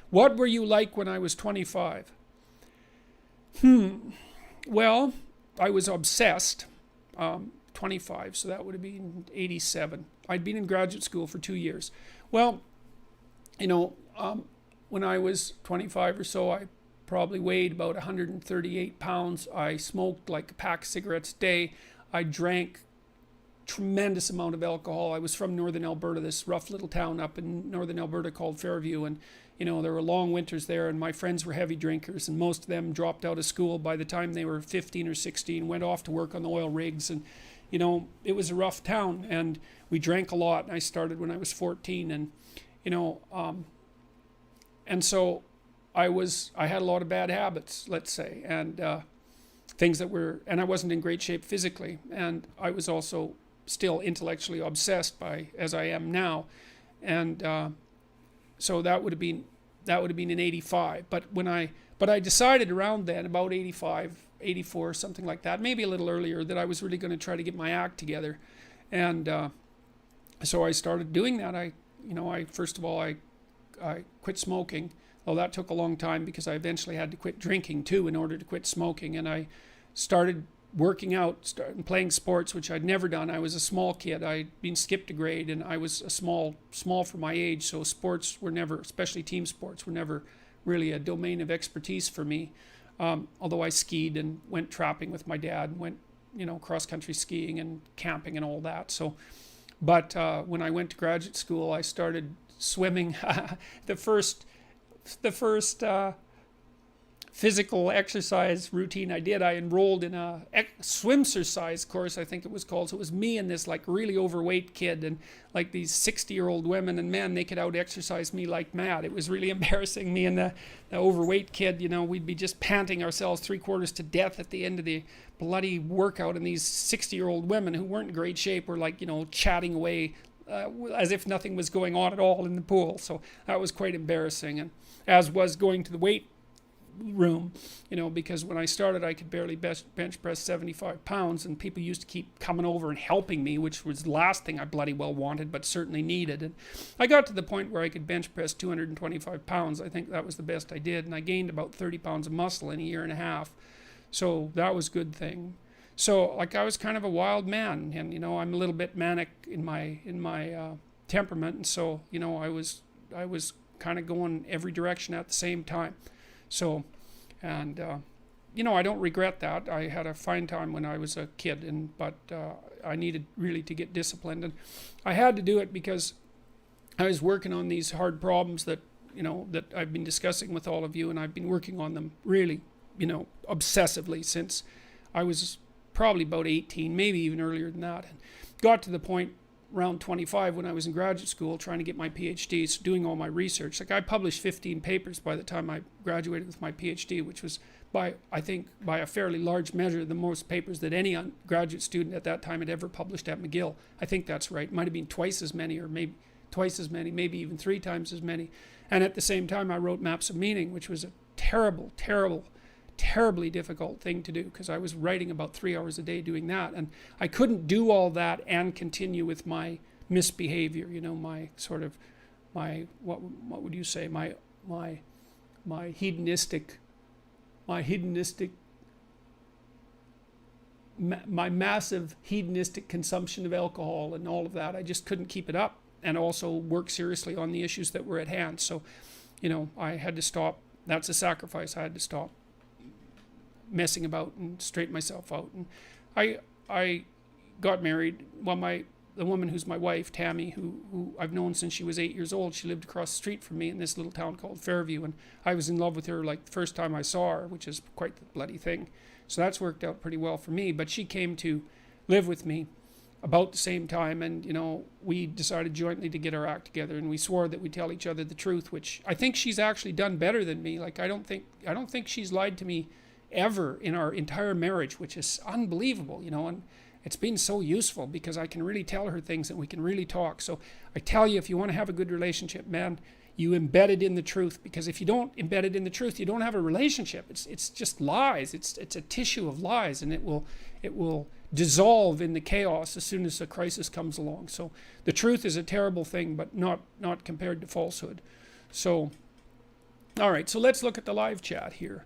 What were you like when I was 25? Well, I was obsessed. 25, so that would have been 87. I'd been in graduate school for 2 years. Well, you know, when I was 25 or so, I probably weighed about 138 pounds. I smoked like a pack of cigarettes a day. I drank tremendous amount of alcohol. I was from northern Alberta, this rough little town up in northern Alberta called Fairview, and there were long winters there, and my friends were heavy drinkers, and most of them dropped out of school by the time they were 15 or 16, went off to work on the oil rigs, and it was a rough town, and we drank a lot. I started when I was 14, and and so I had a lot of bad habits, let's say, and things that were, and I wasn't in great shape physically, and I was also still intellectually obsessed by, as I am now, and so that would have been in 85. But I decided around then, about 85, 84, something like that, maybe a little earlier, that I was really going to try to get my act together, and so I started doing that. First of all, I quit smoking. Well, that took a long time because I eventually had to quit drinking too in order to quit smoking, and I started working out, started playing sports, which I'd never done. I was a small kid. I'd been skipped a grade, and I was a small for my age, so sports were never, especially team sports, were never really a domain of expertise for me. Although I skied and went trapping with my dad, went cross-country skiing and camping and all that. So, but when I went to graduate school, I started swimming. the first physical exercise routine I did, I enrolled in a swimsercise course, I think it was called. So it was me and this like really overweight kid, and like these 60-year-old women and men, they could out exercise me like mad. It was really embarrassing. Me and the overweight kid, we'd be just panting ourselves 3/4 to death at the end of the bloody workout, and these 60-year-old women who weren't in great shape were like chatting away as if nothing was going on at all in the pool. So that was quite embarrassing, and as was going to the weight room, because when I started I could barely bench press 75 pounds, and people used to keep coming over and helping me, which was the last thing I bloody well wanted, but certainly needed. And I got to the point where I could bench press 225 pounds. I think that was the best I did, and I gained about 30 pounds of muscle in a year and a half. So that was a good thing. So like I was kind of a wild man, and I'm a little bit manic in my temperament, and so I was kind of going every direction at the same time. So, and I don't regret that. I had a fine time when I was a kid, but I needed really to get disciplined, and I had to do it because I was working on these hard problems that that I've been discussing with all of you, and I've been working on them really obsessively since I was probably about 18, maybe even earlier than that, and got to the point around 25 when I was in graduate school trying to get my PhD, so doing all my research. Like I published 15 papers by the time I graduated with my PhD, which was I think by a fairly large measure the most papers that any graduate student at that time had ever published at McGill. I think that's right. It might have been twice as many, or maybe twice as many, maybe even 3 times as many. And at the same time I wrote Maps of Meaning, which was a terribly difficult thing to do, because I was writing about 3 hours a day doing that, and I couldn't do all that and continue with my misbehavior, my sort of what would you say, my hedonistic my massive hedonistic consumption of alcohol and all of that. I just couldn't keep it up, and also work seriously on the issues that were at hand. So I had to stop. That's a sacrifice. I had to stop messing about and straighten myself out. And I got married. Well, the woman who's my wife, Tammy, who I've known since she was 8 years old, she lived across the street from me in this little town called Fairview, and I was in love with her like the first time I saw her, which is quite the bloody thing. So that's worked out pretty well for me. But she came to live with me about the same time, and we decided jointly to get our act together, and we swore that we'd tell each other the truth, which I think she's actually done better than me. Like I don't think she's lied to me ever in our entire marriage, which is unbelievable, and it's been so useful because I can really tell her things and we can really talk. So I tell you, if you want to have a good relationship, man, you embed it in the truth, because if you don't embed it in the truth, you don't have a relationship. It's just lies. It's a tissue of lies, and it will dissolve in the chaos as soon as a crisis comes along. So the truth is a terrible thing, but not compared to falsehood. So All right, so let's look at the live chat here.